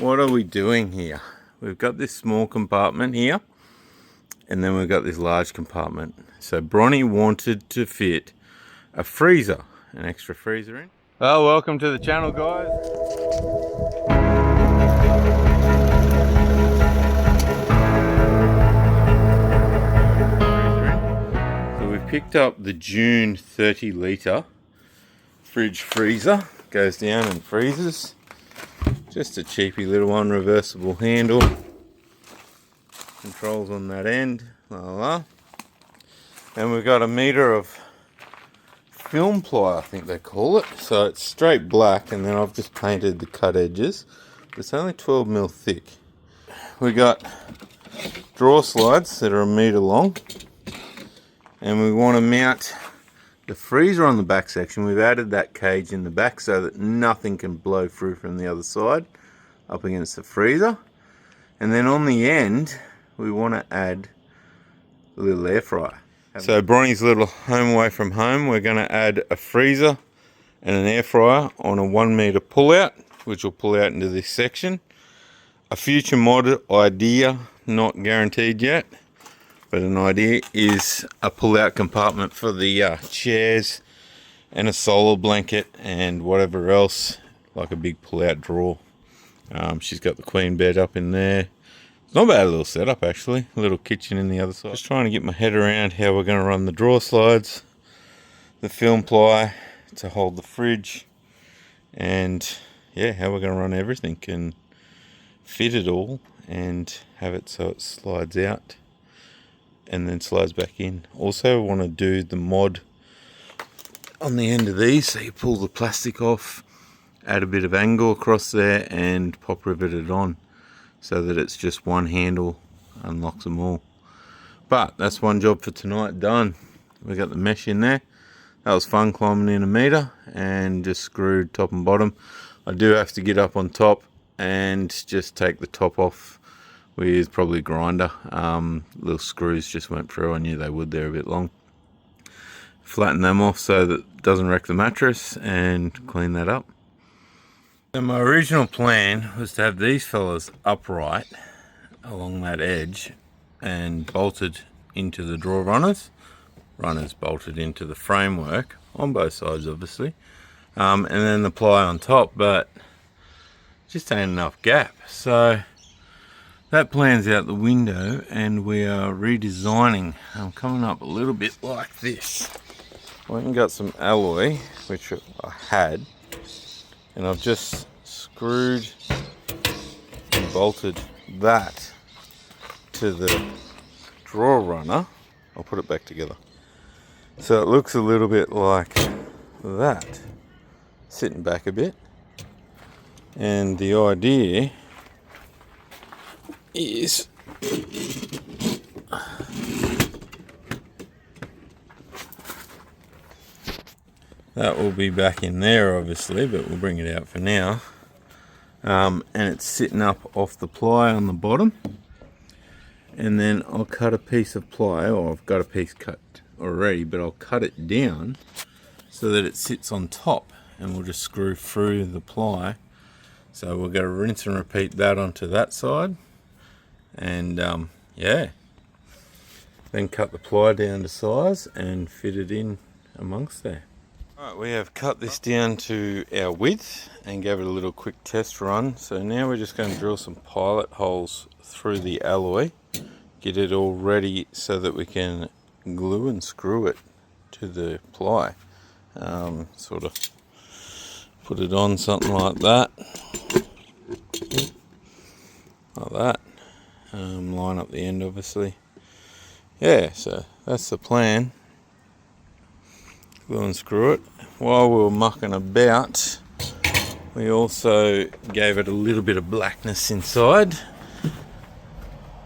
what are we doing here? We've got this small compartment here, and then we've got this large compartment. So Bronny wanted to fit a freezer, an extra freezer in. Well, welcome to the channel, guys. So we've picked up the June 30 litre fridge freezer. Goes down and freezes. Just a cheapy little one, reversible handle. Controls on that end. And we've got a metre of film ply, I think they call it. So it's straight black, and then I've just painted the cut edges. But it's only 12mm thick. We got drawer slides that are a metre long, and we want to mount the freezer on the back section. We've added that cage in the back so that nothing can blow through from the other side up against the freezer. And then on the end we want to add a little air fryer. So Bronny's little home away from home, we're going to add a freezer and an air fryer on a 1 metre pull out, which will pull out into this section. A future mod idea, not guaranteed yet, but an idea is a pull-out compartment for the chairs and a solar blanket and whatever else, like a big pull-out drawer. She's got the queen bed up in there. It's not a bad little setup actually. A little kitchen in the other side. Just trying to get my head around how we're going to run the drawer slides, the film ply to hold the fridge, and yeah, how we're going to run everything and fit it all and have it so it slides out and then slides back in. Also want to do the mod on the end of these, so you pull the plastic off, add a bit of angle across there and pop rivet it on so that it's just one handle, unlocks them all. But that's one job for tonight done. We got the mesh in there. That was fun, climbing in a metre and just screwed top and bottom. I do have to get up on top and just take the top off with probably a grinder. Little screws just went through. I knew they would, they're a bit long. Flatten them off so that it doesn't wreck the mattress and clean that up. So my original plan was to have these fellas upright along that edge and bolted into the drawer runners. Runners bolted into the framework on both sides obviously. And then the ply on top, but just ain't enough gap. So that plan's out the window and we are redesigning. I'm coming up a little bit like this. I went and got some alloy, which I had, and I've just screwed and bolted that to the drawer runner. I'll put it back together. So it looks a little bit like that, sitting back a bit. And the idea is that will be back in there obviously, but we'll bring it out for now. And it's sitting up off the ply on the bottom, and then I'll cut a piece of ply, or I've got a piece cut already, but I'll cut it down so that it sits on top, and we'll just screw through the ply. So we're going to rinse and repeat that onto that side, and yeah, then cut the ply down to size and fit it in amongst there. Alright, we have cut this down to our width and gave it a little quick test run. So now we're just going to drill some pilot holes through the alloy, get it all ready so that we can glue and screw it to the ply. Sort of put it on something like that. Like that. Line up the end obviously. Yeah, so that's the plan. Glue and screw it. While we were mucking about, we also gave it a little bit of blackness inside.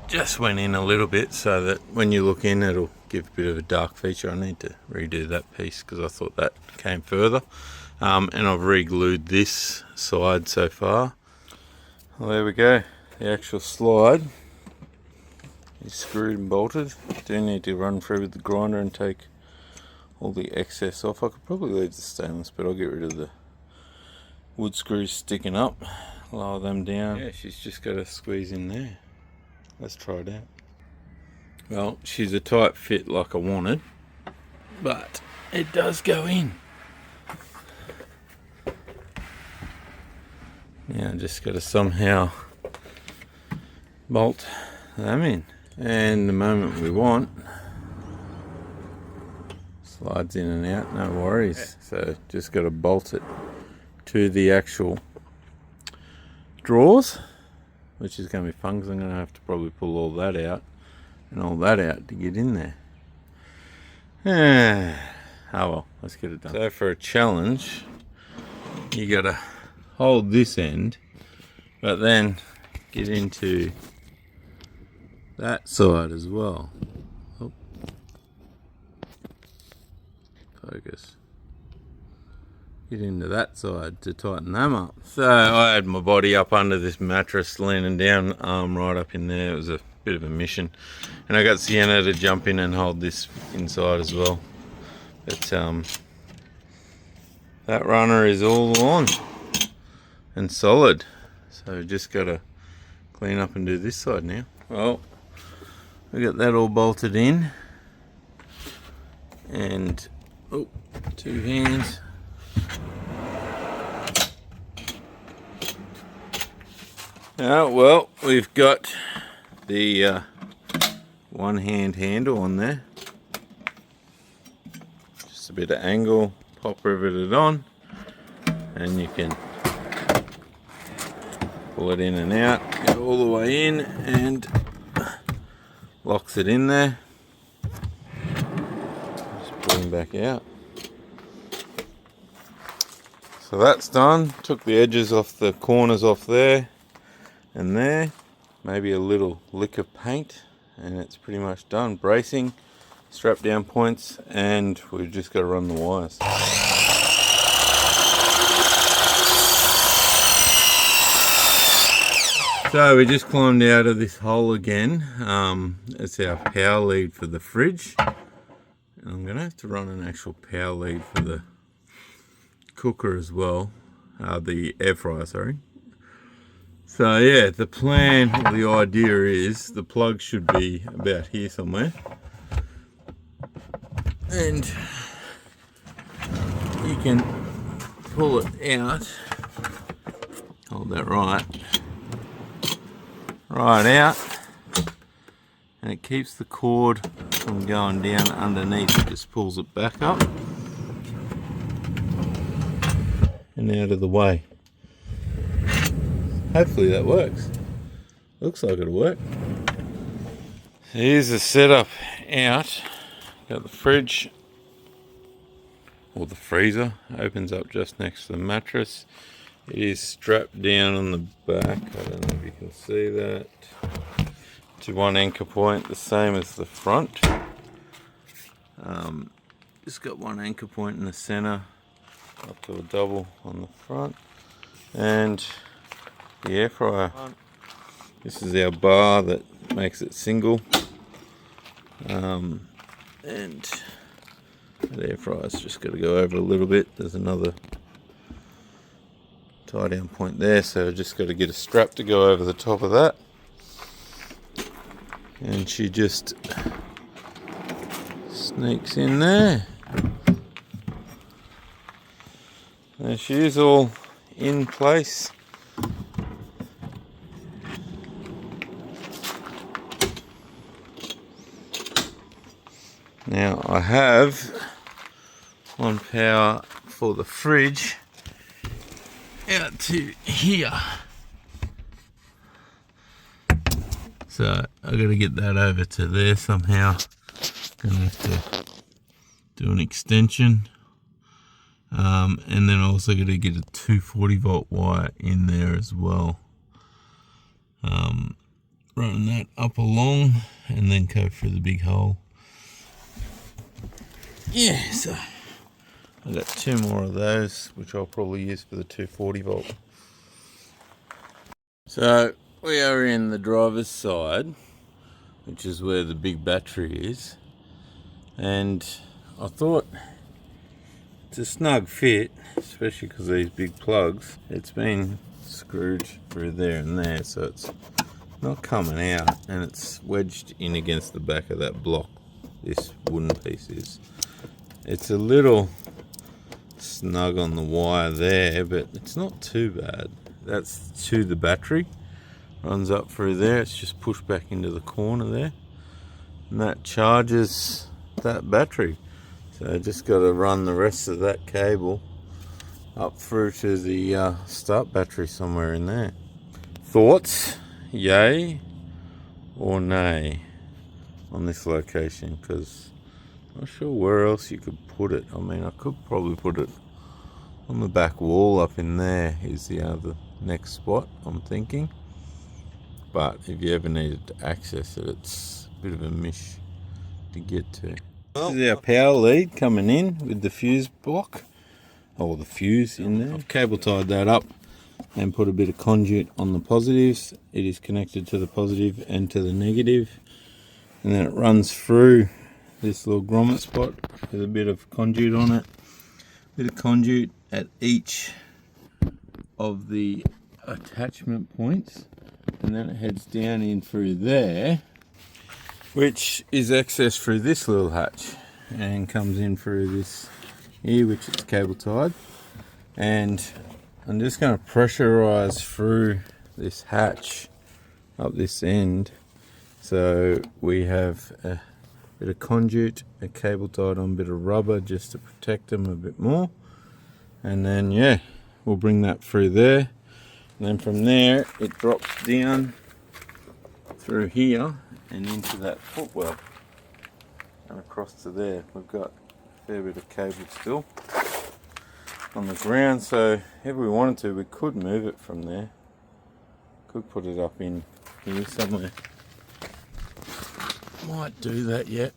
Just went in a little bit so that when you look in it'll give a bit of a dark feature. I need to redo that piece because I thought that came further. And I've re-glued this side so far. Well, there we go. The actual slide is screwed and bolted. Do need to run through with the grinder and take all the excess off. I could probably leave the stainless, but I'll get rid of the wood screws sticking up. lower them down. Yeah, she's just got to squeeze in there. Let's try it out. Well, she's a tight fit like I wanted, but it does go in. Now I just got to somehow bolt them in. And the moment we want, slides in and out, no worries. So just got to bolt it to the actual drawers, which is going to be fun because I'm going to have to probably pull all that out and all that out to get in there. Oh well, let's get it done. So for a challenge, you got to hold this end, but then get into that side as well. Oh. Focus. Get into that side to tighten them up. So I had my body up under this mattress, leaning down, arm right up in there. It was a bit of a mission, and I got Sienna to jump in and hold this inside as well. But that runner is all on and solid, so just gotta clean up and do this side now. Well, we got that all bolted in, and oh, 2 hands. Well, we've got the 1-hand handle on there. Just a bit of angle, pop riveted on, and you can pull it in and out, get all the way in, and locks it in there. Just pull him back out. So that's done. Took the edges off the corners off there and there. Maybe a little lick of paint, and it's pretty much done. Bracing, strap down points, and we've just got to run the wires. So we just climbed out of this hole again. It's our power lead for the fridge. And I'm going to have to run an actual power lead for the cooker as well. The air fryer, sorry. So yeah, the plan, or the idea is, the plug should be about here somewhere. And you can pull it out, hold that right out, and it keeps the cord from going down underneath. It just pulls it back up and out of the way. Hopefully that works. Looks like it'll work. Here's the setup out. Got the fridge, or the freezer, opens up just next to the mattress. It is strapped down on the back, I don't know if you can see that, to one anchor point, the same as the front. Just got one anchor point in the center, up to a double on the front, and the air fryer. This is our bar that makes it single, and the air fryer's just got to go over a little bit. There's another tie down point there, so just got to get a strap to go over the top of that, and she just sneaks in there. There she is, all in place. Now I have on power for the fridge out to here, so I got to get that over to there somehow. Gonna have to do an extension, and then also got to get a 240 volt wire in there as well. Running that up along and then go through the big hole. Yeah, so I've got 2 more of those, which I'll probably use for the 240 volt. So we are in the driver's side, which is where the big battery is, and I thought it's a snug fit, especially because of these big plugs. It's been screwed through there and there, so it's not coming out, and it's wedged in against the back of that block. This wooden piece is. It's a little snug on the wire there, but it's not too bad. That's to the battery. Runs up through there. It's just pushed back into the corner there, and that charges that battery. So I just got to run the rest of that cable up through to the start battery somewhere in there. Thoughts? Yay or nay on this location? Because I'm not sure where else you could put it. I mean, I could probably put it on the back wall up in there is the other next spot I'm thinking. But if you ever needed to access it, it's a bit of a mish to get to. Well, this is our power lead coming in with the fuse block, or the fuse in there. I've cable tied that up and put a bit of conduit on the positives. It is connected to the positive and to the negative, and then it runs through this little grommet spot with a bit of conduit on it. A bit of conduit at each of the attachment points, and then it heads down in through there, which is accessed through this little hatch and comes in through this here, which is cable tied. And I'm just going to pressurize through this hatch up this end, so we have a bit of conduit, a cable tied on, a bit of rubber just to protect them a bit more, and then yeah, we'll bring that through there, and then from there it drops down through here and into that footwell and across to there. We've got a fair bit of cable still on the ground, so if we wanted to, we could move it from there. Could put it up in here somewhere. Might do that yet.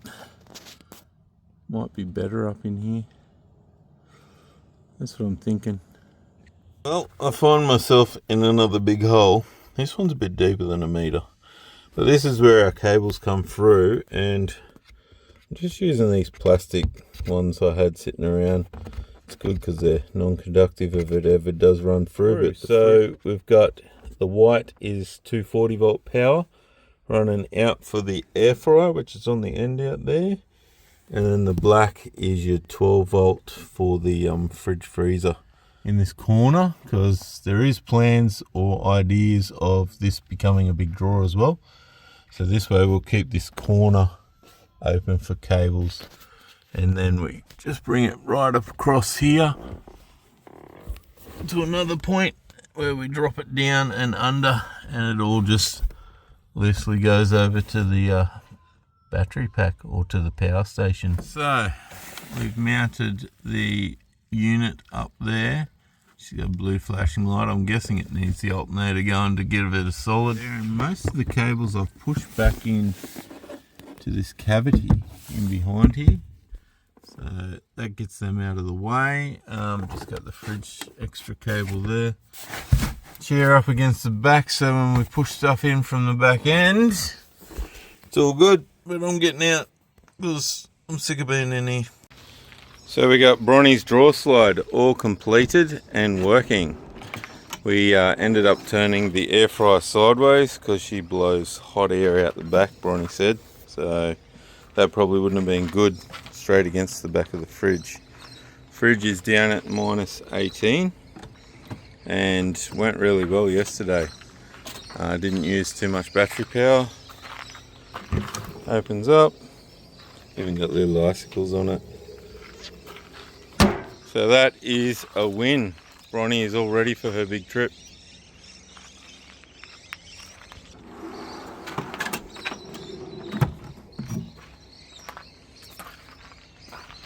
Might be better up in here. That's what I'm thinking. Well, I find myself in another big hole. This one's a bit deeper than a meter. But this is where our cables come through, and I'm just using these plastic ones I had sitting around. It's good because they're non-conductive if it ever does run through. So we've got the white is 240 volt power running out for the air fryer, which is on the end out there, and then the black is your 12 volt for the fridge freezer in this corner, because there is plans or ideas of this becoming a big drawer as well. So this way we'll keep this corner open for cables, and then we just bring it right up across here to another point where we drop it down and under, and it all just loosely goes over to the battery pack or to the power station. So we've mounted the unit up there. She's got a blue flashing light. I'm guessing it needs the alternator going to give it a solid. And most of the cables I've pushed back in to this cavity in behind here, so that gets them out of the way. Just got the fridge extra cable there. Chair up against the back, so when we push stuff in from the back end, it's all good. But I'm getting out because I'm sick of being in here. So we got Bronny's drawer slide all completed and working. We ended up turning the air fryer sideways because she blows hot air out the back, Bronny said. So that probably wouldn't have been good straight against the back of the fridge. Fridge is down at -18 and went really well yesterday. Didn't use too much battery power. Opens up, even got little icicles on it. So that is a win. Bronny is all ready for her big trip.